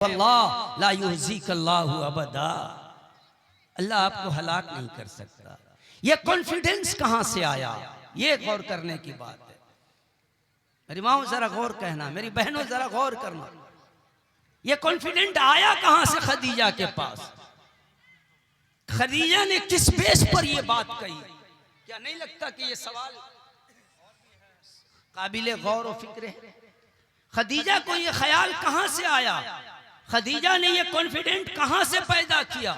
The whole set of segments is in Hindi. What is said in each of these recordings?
अल्लाह ला युहज़िकल्लाहु अबदा, अल्लाह आपको हलाक नहीं कर सकता। ये कॉन्फिडेंस कहां से आया, ये गौर करने की बात है। मेरी माओ जरा गौर कहना, मेरी बहनों जरा गौर करना, ये कॉन्फिडेंट आया कहां से खदीजा के पास? खदीजा ने किस बेस पर ये बात कही? क्या नहीं लगता कि ये सवाल काबिले गौर और फिक्र है? खदीजा को ये ख्याल कहां से आया? खदीजा ने ये कॉन्फिडेंट कहां से पैदा किया?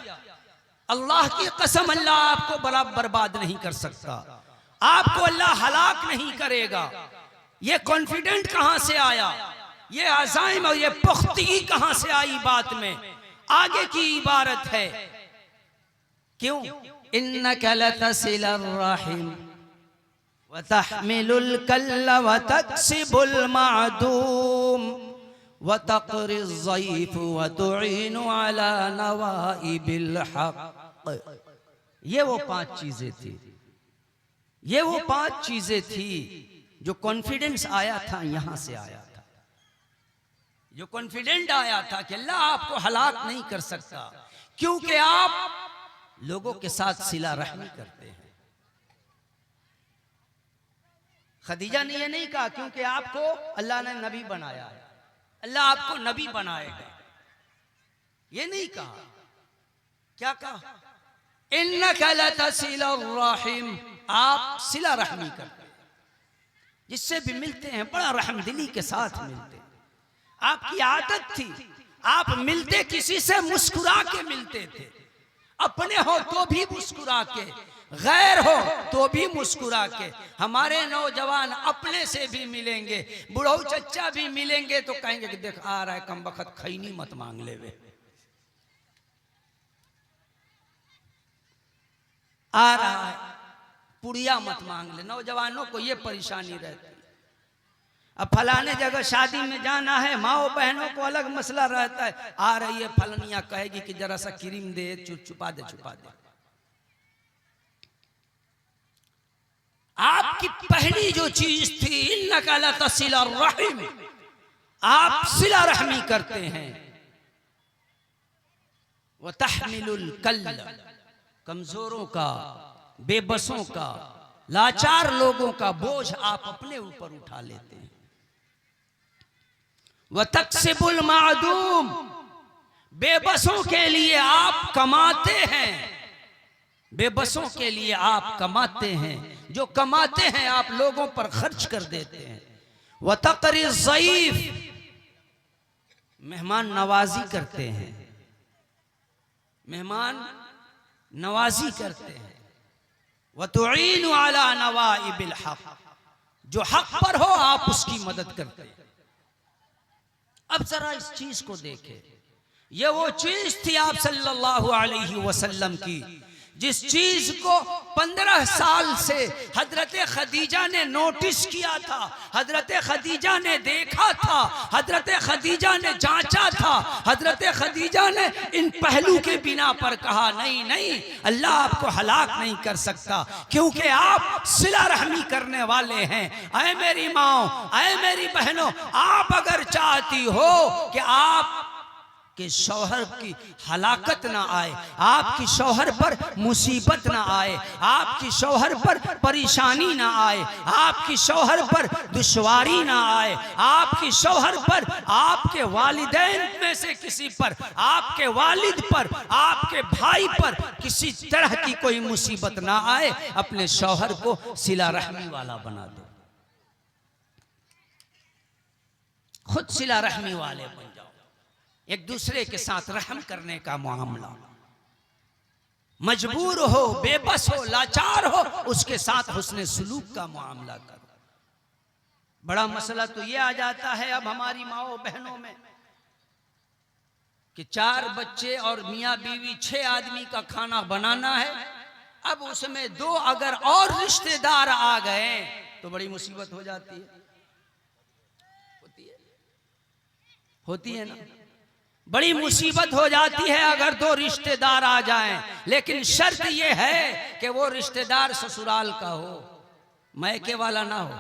अल्लाह की कसम, अल्लाह आपको बर्बाद नहीं कर सकता, आपको अल्लाह हलाक नहीं करेगा। ये कॉन्फिडेंट कहां से आया? ये अज़ाइम और ये पुख्तगी कहां से आई बात में? आगे की इबारत है, क्यों? इन्नका लतसिलुर रहीम व तहमिलुल कल्ल व तक्सिबुल मादूम व तक़रिज़ ज़ईफ़ व तुईनु अला नवाइबिल हक़। ये वो 5 चीजें थी, ये वो 5 चीजें थी जो कॉन्फिडेंस आया था, यहां से आया था। जो कॉन्फिडेंट आया था कि अल्लाह आपको हलाक नहीं कर सकता, क्योंकि आप लोगों के साथ सिला रहमी करते हैं। खदीजा ने यह नहीं कहा क्योंकि आपको अल्लाह ने नबी बनाया है, अल्लाह आपको नबी बनाएगा, ये नहीं कहा। क्या कहा? इन्नका लतसिलुर रहीम, आप सिला रहमी करते हैं, जिससे भी मिलते हैं बड़ा रहमदिली के साथ मिलते हैं। आपकी आदत थी, आप मिलते किसी से मुस्कुरा के मिलते थे, अपने हो तो भी मुस्कुरा के, गैर हो तो भी मुस्कुरा के। हमारे नौजवान अपने से भी मिलेंगे, बुढ़ऊ चच्चा भी मिलेंगे तो कहेंगे कि देख आ रहा है कम वक्त, खैनी मत मांग ले वे, आ रहा है पुड़िया मत मांग ले। नौजवानों को ये परेशानी रहती है। अब फलाने जगह शादी में जाना है, माओ बहनों को अलग मसला रहता है। आ रही है फलनिया, कहेगी कि जरा सा क्रीम दे, छुपा दे छुपा दे। आपकी पहली जो चीज थी, इन्नका लतसिलुर रहीम, आप सिला रहमी करते हैं। व तहमिलुल कल्ल, कमजोरों का, बेबसों का, लाचार लोगों का बोझ आप अपने ऊपर उठा लेते हैं। व तक्सिबुल मादूम, बेबसों के लिए आप कमाते हैं, बेबसों के लिए आप कमाते हैं, जो कमाते हैं आप लोगों पर खर्च कर देते हैं। व तक़रिज़ ज़ईफ़, मेहमान नवाजी करते हैं, मेहमान नवाजी करते हैं। व तुईनु अला नवाइबिल हक़, जो हक पर हो आप उसकी मदद करते हैं। अब जरा इस चीज को देखें, ये वो चीज थी आप सल्लल्लाहु अलैहि वसल्लम की, जिस चीज को 15 साल से हजरत खदीजा ने नोटिस किया था, हजरत खदीजा ने देखा था, हजरत खदीजा ने जांचा था, हजरत खदीजा ने इन पहलू के बिना पर कहा नहीं नहीं, अल्लाह आपको हलाक नहीं कर सकता, क्योंकि आप सिला रहमी करने वाले हैं। ऐ मेरी माओ, ऐ मेरी बहनों, आप अगर चाहती हो कि आप कि शौहर की हलाकत ना आए, आपकी शौहर पर मुसीबत ना आए, आपकी शौहर पर परेशानी ना आए, आपकी शौहर पर दुश्वारी ना आए, आपकी शौहर पर, आपके वालिदैन में से किसी पर, आपके वालिद पर, आपके भाई पर किसी तरह की कोई मुसीबत ना आए, अपने शौहर को सिला रहमी वाला बना दो, खुद सिला रहमी वाले बन जाओ। एक दूसरे के साथ रहम करने का मामला, मजबूर हो, बेबस हो, लाचार हो, उसके साथ हुस्ने सुलूक का मामला करो। बड़ा मसला तो ये आ जाता है अब हमारी माओ बहनों में कि 4 बच्चे और मियाँ बीवी 6 आदमी का खाना बनाना है। अब उसमें 2 अगर और रिश्तेदार आ गए तो बड़ी मुसीबत हो जाती है, होती है ना, बड़ी मुसीबत हो जाती है अगर 2 रिश्तेदार आ जाएं। लेकिन शर्त यह है कि वो रिश्तेदार ससुराल का हो, मैके वाला ना हो।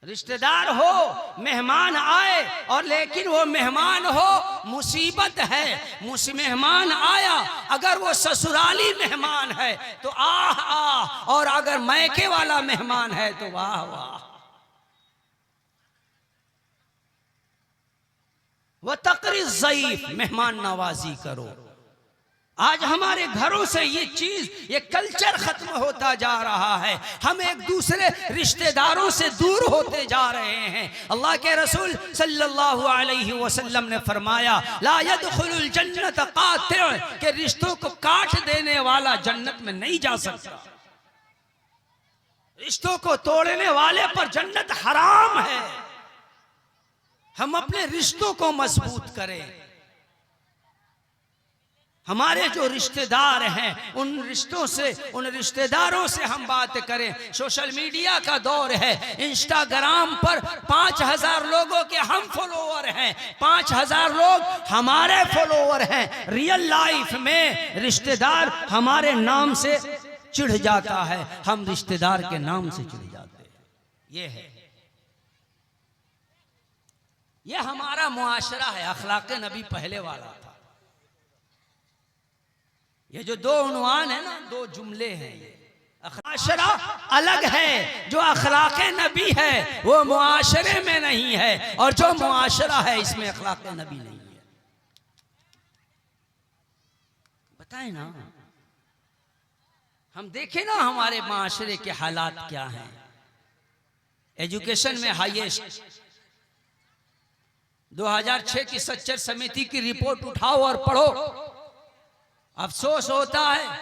रिश्तेदार हो, मेहमान आए, और लेकिन वो मेहमान हो मुसीबत है, मेहमान आया अगर वो ससुराली मेहमान है तो आह आह, और अगर मैके वाला मेहमान है तो वाह वाह। वह तकरीर ज़ईफ, मेहमान नवाजी करो। आज हमारे घरों से ये चीज, ये कल्चर खत्म होता जा रहा है। हम एक दूसरे रिश्तेदारों से दूर होते जा रहे हैं। अल्लाह के रसूल सल्लल्लाहु अलैहि वसल्लम ने फरमाया, ला यदखुलुल जन्नत कातिअ, के रिश्तों को काट देने वाला जन्नत में नहीं जा सकता। रिश्तों को तोड़ने वाले पर जन्नत हराम है। हम अपने रिश्तों को मजबूत करें। हमारे जो रिश्तेदार हैं उन रिश्तों से, उन रिश्तेदारों से हम बात करें। सोशल मीडिया का दौर है, इंस्टाग्राम पर 5000 लोगों के हम फॉलोअर हैं, 5000 लोग हमारे फॉलोअर हैं। रियल लाइफ में रिश्तेदार हमारे नाम से चिढ़ जाता है, हम रिश्तेदार के नाम से चिढ़ जाते हैं। ये है, ये हमारा मुआशरा है। अखलाक नबी पहले वाला था। ये जो दो उन्वान है ना, दो जुमले हैं, ये मुआशरा अलग है। जो अखलाक नबी है वो मुआशरे में नहीं है, और जो मुआशरा है इसमें अखलाक नबी नहीं है। बताए ना, हम देखें ना हमारे मुआशरे के हालात क्या हैं। एजुकेशन में हाईएस्ट 2006 की सच्चर समिति की रिपोर्ट उठाओ और पढ़ो। अफसोस होता है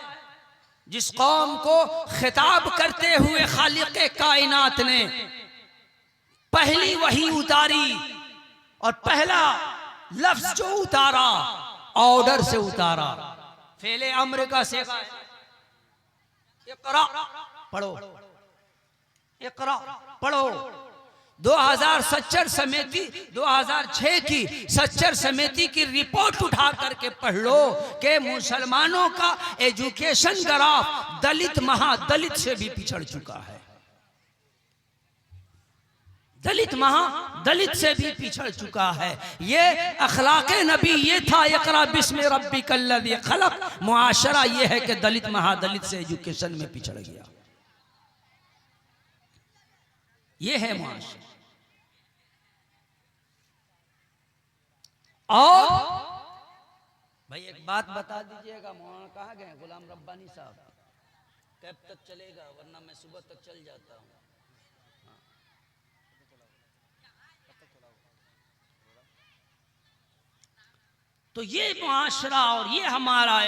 जिस कौम को खिताब करते हुए खालिक़े कायनात ने पहली वही उतारी, और पहला लफ्ज जो उतारा ऑर्डर से उतारा, फेले अम्र का सेगा, इक़रा पढ़ो, इक़रा पढ़ो। 2006 की सच्चर समिति की रिपोर्ट उठा करके पढ़ लो कि मुसलमानों का एजुकेशन ग्राफ दलित महादलित से भी पिछड़ चुका है। दलित महादलित से भी पिछड़ चुका है। ये अखलाक़े नबी ये था, इक़रा बिस्मि रब्बिकल्लज़ी खलक़। मुआशरा ये है कि दलित महादलित से एजुकेशन में पिछड़ गया। ये है मुआशरा। और भाई एक बात बता दीजिएगा, मौलाना कहाँ गए? गुलाम रब्बानी साहब, कब तक चलेगा? वरना मैं सुबह तक चल जाता हूँ। तो ये मुआशरा और ये हमारा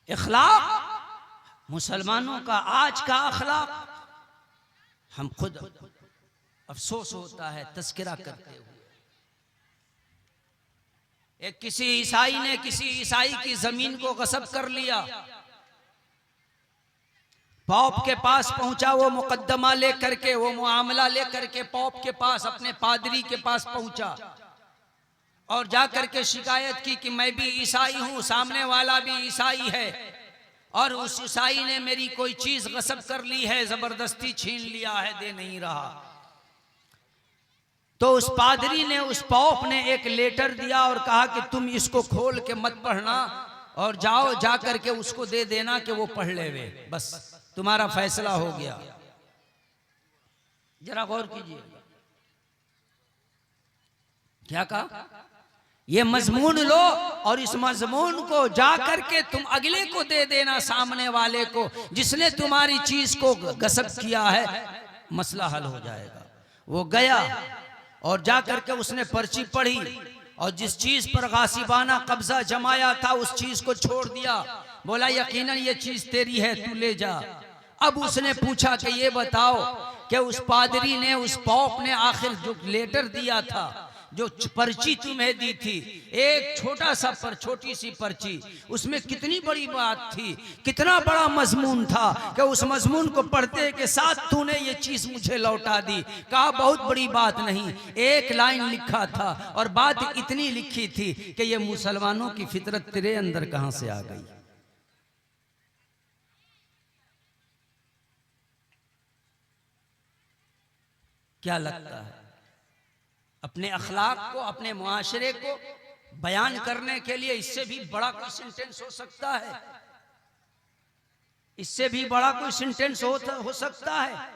इखलाक मुसलमानों का आज का अखलाक, हम खुद अफसोस होता है तस्करा करते हुए। एक किसी ईसाई ने किसी ईसाई की जमीन को गस्ब कर लिया, पॉप के पास पहुंचा, वो मुकद्दमा लेकर के, वो मुआमला लेकर के पॉप के पास, अपने पादरी के पास पहुंचा और जाकर के शिकायत की कि मैं भी ईसाई हूं, सामने वाला भी ईसाई है, और उस ईसाई ने मेरी कोई चीज गस्ब कर ली है, जबरदस्ती छीन लिया है, दे नहीं रहा। तो उस पादरी ने, उस पॉप ने एक लेटर दिया और कहा कि तुम इसको खोल के मत पढ़ना, और जाओ जाकर के उसको दे देना कि वो पढ़ लेवे, बस तुम्हारा फैसला हो गया। जरा गौर कीजिए क्या कहा। ये मजमून लो और इस मजमून को जाकर के तुम अगले को दे देना, सामने वाले को जिसने तुम्हारी चीज को गस्ब किया है, मसला हल हो जाएगा। वो गया और जाकर के उसने पर्ची पढ़ी, और जिस चीज पर गासिबाना कब्जा जमाया था उस चीज को छोड़ दिया। बोला यकीनन ये चीज तेरी है, तू ले जा। अब उसने पूछा कि ये बताओ कि उस पादरी ने, उस पॉप ने आखिर जो लेटर दिया था, जो पर्ची तुम्हें दी थी, एक छोटा सा छोटी सी पर्ची, उसमें कितनी बड़ी बात थी, कितना बड़ा मजमून था कि उस मजमून को पढ़ते के साथ तूने ये चीज मुझे लौटा दी। कहा बहुत बड़ी बात नहीं, एक लाइन लिखा था और बात इतनी लिखी थी कि ये मुसलमानों की फितरत तेरे अंदर कहां से आ गई। क्या लगता है? अपने अखलाक को, अपने मुआशरे को बयान करने के लिए इससे भी बड़ा कोई सेंटेंस हो सकता है? इससे भी बड़ा कोई सेंटेंस हो सकता है?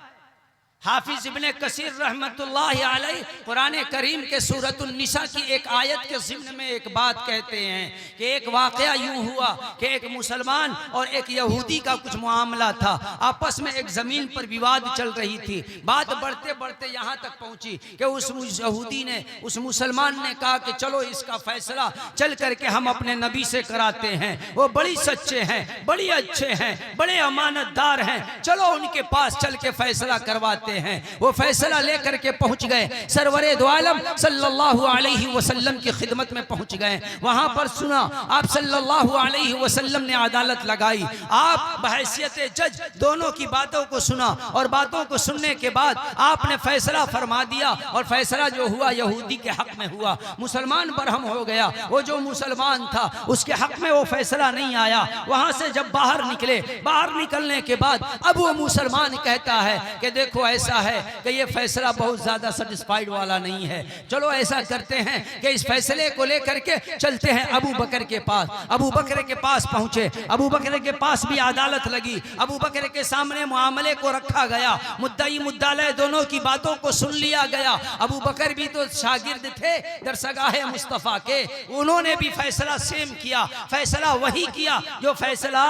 हाफिज इब्ने कसीर रहमतुल्लाहि अलैह कुरान करीम के सूरतुन निसा की एक आयत के ज़िम्न में एक बात कहते हैं कि एक वाक़या यूं हुआ कि एक मुसलमान और एक यहूदी का कुछ मामला था। आपस में एक ज़मीन पर विवाद चल रही थी। बात बढ़ते बढ़ते यहाँ तक पहुँची कि उस यहूदी ने, उस मुसलमान ने कहा कि चलो इसका फैसला चल करके हम अपने नबी से कराते हैं, वो बड़ी सच्चे हैं, बड़ी अच्छे हैं, बड़े अमानतदार हैं, चलो उनके पास चल के फैसला करवाते हैं। वो फैसला लेकर के पहुंच गए, सरवरे दो आलम सल्लल्लाहु अलैहि वसल्लम की खिदमत में पहुंच गए। वहां पर सुना, आप सल्लल्लाहु अलैहि वसल्लम ने अदालत लगाई। आप बहैसियत जज दोनों की बातों को सुना और बातों को सुनने के बाद आपने फैसला फरमा दिया और फैसला जो हुआ यहूदी के हक में हुआ। मुसलमान बरहम हो गया। वो जो मुसलमान था उसके हक में वो फैसला नहीं आया। वहां से जब बाहर निकले, बाहर निकलने के बाद अब वो मुसलमान कहता है कि देखो ऐसा है कि ये फैसला बहुत ज्यादा सेटिस्फाइड वाला नहीं है, चलो ऐसा करते हैं कि इस फैसले को लेकर के चलते हैं अबू बकर के पास। अबू बकर के पास पहुंचे। अबू बकर के पास भी अदालत लगी। अबू बकर के सामने मामले को रखा गया। मुद्दई मुद्दाले दोनों की बातों को सुन लिया गया। अबू बकर भी तो शागिर्द थे दरसगाह मुस्तफा के, उन्होंने भी फैसला सेम किया। फैसला वही किया जो फैसला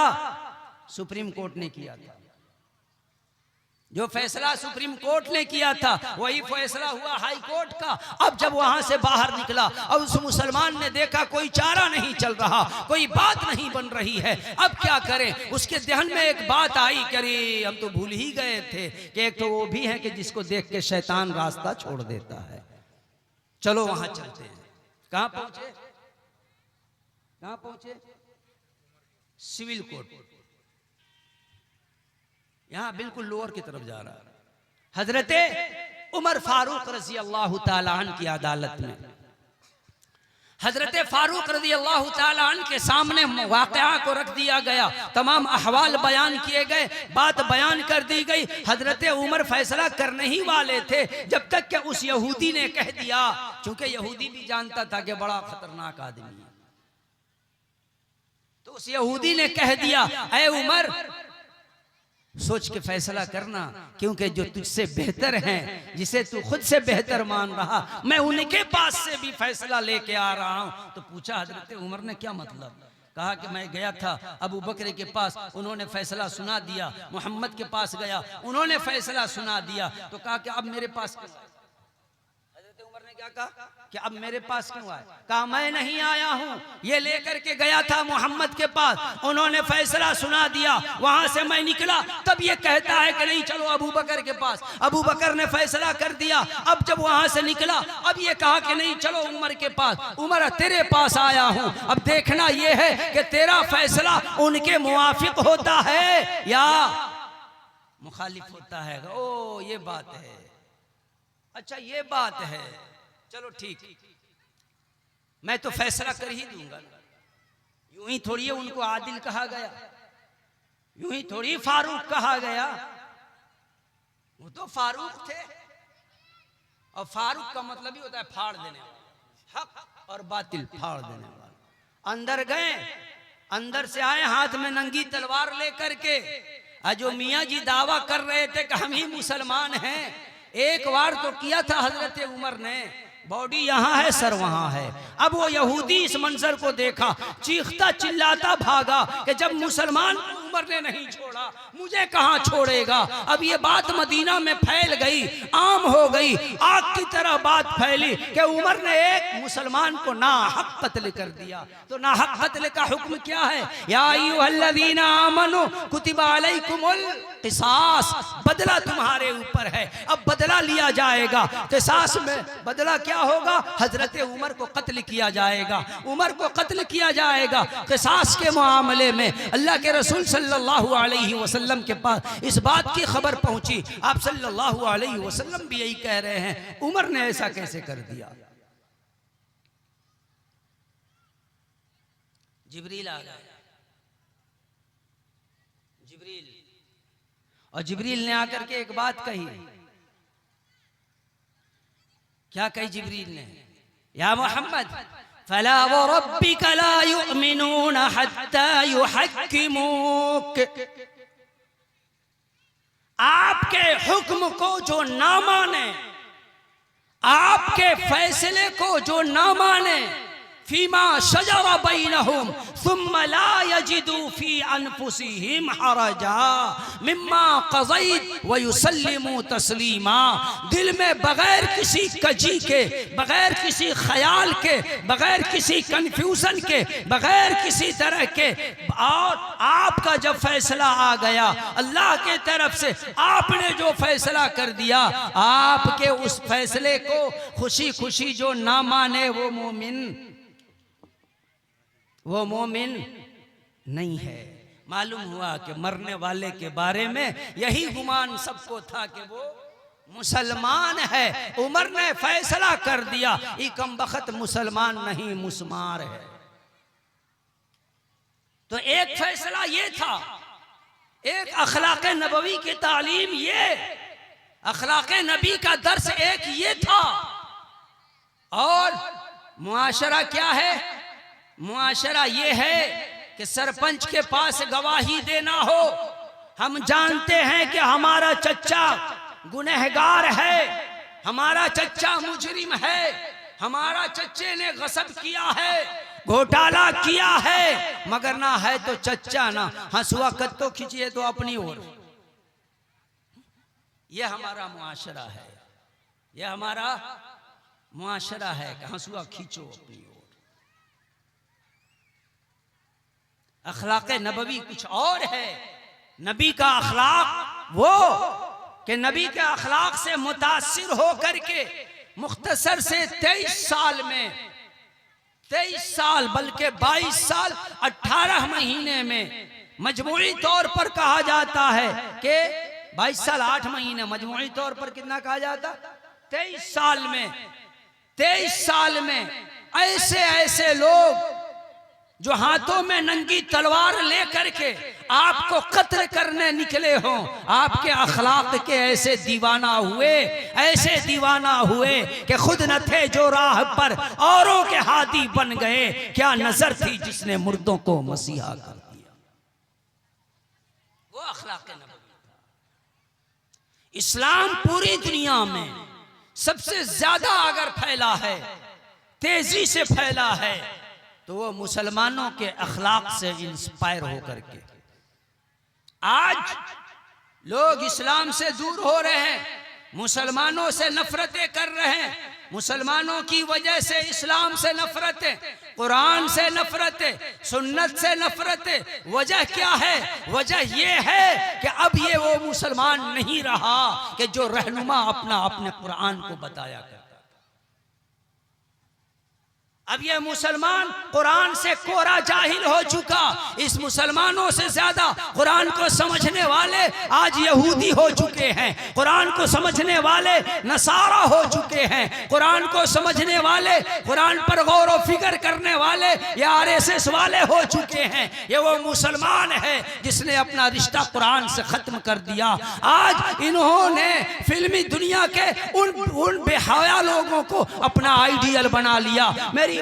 सुप्रीम कोर्ट ने किया था। जो फैसला सुप्रीम कोर्ट ने किया था वही फैसला हुआ हाई कोर्ट का। अब जब वहां से बाहर निकला और उस मुसलमान ने देखा कोई चारा नहीं चल रहा, कोई बात नहीं बन रही है, अब क्या करें? उसके ध्यान में एक बात आई, अरे हम तो भूल ही गए थे कि एक तो वो भी है कि जिसको देख के शैतान रास्ता छोड़ देता है। चलो वहां चलते हैं। कहां पहुंचे? कहां पहुंचे? Civil court. यहां बिल्कुल लोअर की तरफ जा रहा है। हजरते उमर फारूक रजी अल्लाह ताला अन्हु की अदालत में हजरत फारूक रजी अल्लाह ताला अन्हु के सामने वाक़या को रख दिया गया। तमाम अहवाल बयान किए गए, बात बयान कर दी गई। हजरत उमर फैसला करने ही वाले थे जब तक कि उस यहूदी ने कह दिया, क्योंकि यहूदी भी जानता था कि बड़ा खतरनाक आदमी है, तो उस यहूदी ने कह दिया, ऐ उमर सोच के फैसला करना, क्योंकि जो तुझसे बेहतर हैं, जिसे तू खुद से बेहतर मान रहा, मैं उनके पास से भी फैसला लेके आ रहा हूं। तो पूछा हजरत उमर ने क्या मतलब? कहा कि मैं गया था अबू बकर के पास, उन्होंने फैसला सुना दिया। मोहम्मद के पास गया, उन्होंने फैसला सुना दिया। तो कहा कि अब मेरे पास क्यों? हजरत उमर ने क्या कहा कि अब मेरे पास क्यों आए? कहा मैं नहीं आया हूं, ये लेकर के गया था मोहम्मद के पास, उन्होंने फैसला सुना दिया, वहां से मैं निकला, तब ये कहता है कि नहीं चलो अबू बकर के पास। अबू बकर ने फैसला कर दिया। अब जब वहां से निकला, अब ये कहा कि नहीं चलो उमर के पास। उमर तेरे पास आया हूं, अब देखना ये है कि तेरा फैसला उनके मुवाफिक होता है या मुखालिफ होता है। ओ ये बात है, अच्छा ये बात है, चलो ठीक, मैं तो फैसला कर ही दूंगा। यूं ही थोड़ी उनको आदिल कहा गया, यूं ही थोड़ी फारूक कहा गया। वो तो फारूक थे, और फारूक का मतलब ही होता है फाड़ देने वाला, हक और बातिल फाड़ देने वाला। अंदर गए, अंदर से आए हाथ में नंगी तलवार लेकर के। जो मियाँ जी दावा कर रहे थे कि हम ही मुसलमान हैं, एक बार तो किया था हजरत उमर ने, बॉडी यहाँ है सर वहाँ है। अब वो यहूदी इस मंजर को देखा, चीखता चिल्लाता भागा कि जब मुसलमान उमर ने नहीं छोड़ा, मुझे कहाँ छोड़ेगा। अब ये बात मदीना में फैल गई, आम हो गई, आग की तरह बात फैली कि उमर ने एक मुसलमान को नाहक कत्ल कर दिया। तो नाहक कत्ल का हुक्म क्या है? या अय्युहल्लज़ीना आमनू कुतिबा अलैकुमुल क़िसास, बदला तुम्हारे ऊपर है, अब बदला लिया जाएगा। क़िसास में बदला क्या होगा? हजरत उमर को कत्ल किया जाएगा, उमर को कत्ल किया जाएगा। क़िसास के मामले में अल्लाह के रसूल सल्लल्लाहु अलैहि वसल्लम के पास इस बात की खबर पहुंची। आप सल्लल्लाहु अलैहि वसल्लम भी यही कह रहे हैं, उमर ने ऐसा कैसे कर दिया? जिब्रील आ गया, जिब्रील, और जिब्रील ने आकर के एक बात कही क्या कही जिब्रील ने? या मोहम्मद फला व रब्बिक ला युमिनून हत्ता युहक्किमूक, आपके हुक्म को जो ना माने, आपके फैसले को जो ना माने, फीमा शजरा बैनहुम सुम्मा ला यजिदू फी अनफुसिहिम हरजा मिम्मा क़ज़ैत व युसल्लिमू तस्लीमा, दिल में बगैर किसी कजी के, बगैर किसी ख्याल के, बगैर किसी कंफ्यूजन के, बगैर किसी तरह के, और आपका जब फैसला आ गया अल्लाह के तरफ से, आपने जो फैसला कर दिया, आपके उस फैसले को खुशी खुशी जो ना माने वो मोमिन नहीं है। मालूम हुआ कि मरने वाले के बारे में यही गुमान सबको था कि वो मुसलमान है। उमर ने फैसला कर दिया ये कमबख्त मुसलमान नहीं मुस्मार है। तो एक फैसला ये था, एक अखलाक नबवी की तालीम, ये अखलाक नबी का दर्स एक ये था। और मुआशरा क्या है? मुआशरा ये है कि सरपंच के पास गवाही देना हो। हम जानते हैं कि हमारा चच्चा गुनहगार है, हमारा चच्चा मुजरिम है, हमारा चच्चे ने गसब किया है, घोटाला किया है, मगर ना है तो चच्चा ना हंसुआ कत्तो खींचिए तो अपनी ओर। यह हमारा मुआशरा है, यह हमारा मुआशरा है कि हंसुआ खींचो अपनी ओर। अखलाक नबवी कुछ और है। नबी का अखलाक वो कि नबी के अखलाक से मुतासिर होकर के मुख्तसर से 23 साल में, 23 साल बल्कि 22 साल 18 महीने में, मजमूई तौर पर कहा जाता है कि 22 साल 8 महीने, मजमूई तौर पर कितना कहा जाता? 23 साल में, 23 साल में ऐसे ऐसे लोग जो हाथों में नंगी तलवार लेकर के आपको कत्ल करने निकले हों, आपके अखलाक के ऐसे दीवाना हुए, ऐसे दीवाना हुए कि खुद न थे जो राह पर औरों के हादी बन गए। क्या नजर थी जिसने मुर्दों को मसीहा कर दिया? वो अखलाक नबवी था। इस्लाम पूरी दुनिया में सबसे ज्यादा अगर फैला है, तेजी से फैला है, तो वो मुसलमानों के अखलाक से इंस्पायर होकर के। आज लोग इस्लाम से दूर हो रहे हैं, मुसलमानों से नफरतें कर रहे हैं, मुसलमानों की वजह से इस्लाम से नफरतें, कुरान से नफरतें, सुन्नत से नफरतें। वजह क्या है? वजह ये है कि अब ये वो मुसलमान नहीं रहा कि जो रहनुमा अपने कुरान को बताया करता। अब ये मुसलमान कुरान से कोरा जाहिल हो चुका। इस मुसलमानों से ज्यादा कुरान को समझने वाले आज यहूदी हो चुके हैं, कुरान को समझने वाले नसारा हो चुके हैं, कुरान को समझने वाले, कुरान पर गौर व फिक्र करने वाले ये RSS वाले हो चुके हैं। ये वो मुसलमान है जिसने अपना रिश्ता कुरान से खत्म कर दिया। आज इन्होंने फिल्मी दुनिया के उन बेहया लोगों को अपना आइडियल बना लिया। मेरी